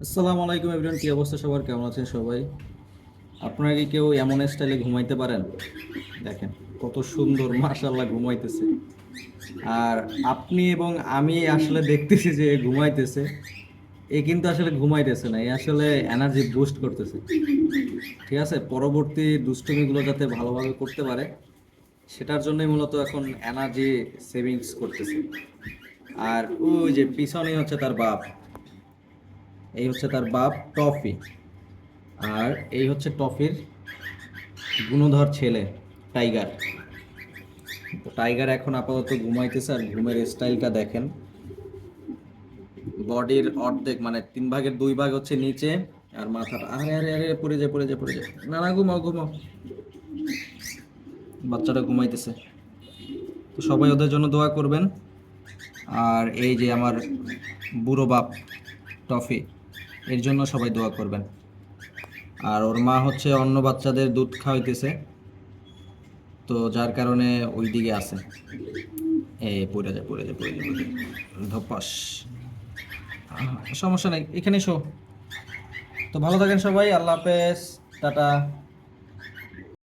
আসসালামু আলাইকুম এভরিওয়ান, কি অবস্থা সবার? কেমন আছেন সবাই? আপনারা কি কেউ এমন স্টাইলে ঘুমাইতে পারেন? দেখেন কত সুন্দর মাশাআল্লাহ ঘুমাইতেছে। আর আপনি এবং আমি আসলে দেখতেছি যে এ ঘুমাইতেছে। এ কিন্তু আসলে ঘুমাইতেছে না, এ আসলে এনার্জি বুস্ট করতেছে। ঠিক আছে, পরবর্তী দুষ্টুমিগুলো যাতে ভালোভাবে করতে পারে সেটার জন্যই মূলত এখন এনার্জি সেভিংস করতেছে। আর ওই যে পিছনেই হচ্ছে তার বাপ, এই হচ্ছে তার বাপ টফি। আর এই হচ্ছে টফির গুণধর ছেলে টাইগার। তো টাইগার এখন আপাতত ঘুমাইতেছে, আর ঘুমের স্টাইলটা দেখেন। বডির অর্ধেক মানে 3 ভাগের 2 ভাগ হচ্ছে নিচে, আর মাথাটা আরে আরে আরে পড়ে যায় পড়ে যায় পড়ে যায়। না না, ঘুমাও ঘুমাও। বাচ্চাটা ঘুমাইতেছে। তো সবাই ওদের জন্য দোয়া করবেন। আর এই যে আমার বুড়ো বাপ টফি, এর জন্য সবাই দোয়া করবেন। আর ওর মা হচ্ছে অন্য বাচ্চাদের দুধ খাওয়াইতেছে, তো যার কারণে ওই দিকে আছে। এই পড়ে যায় পড়ে যায় পড়ে যায় পড়ে যায়। ধপাস। সমস্যা নাই, এখানে শো। তো ভালো থাকেন সবাই, আল্লাহ হাফেজ, টাটা।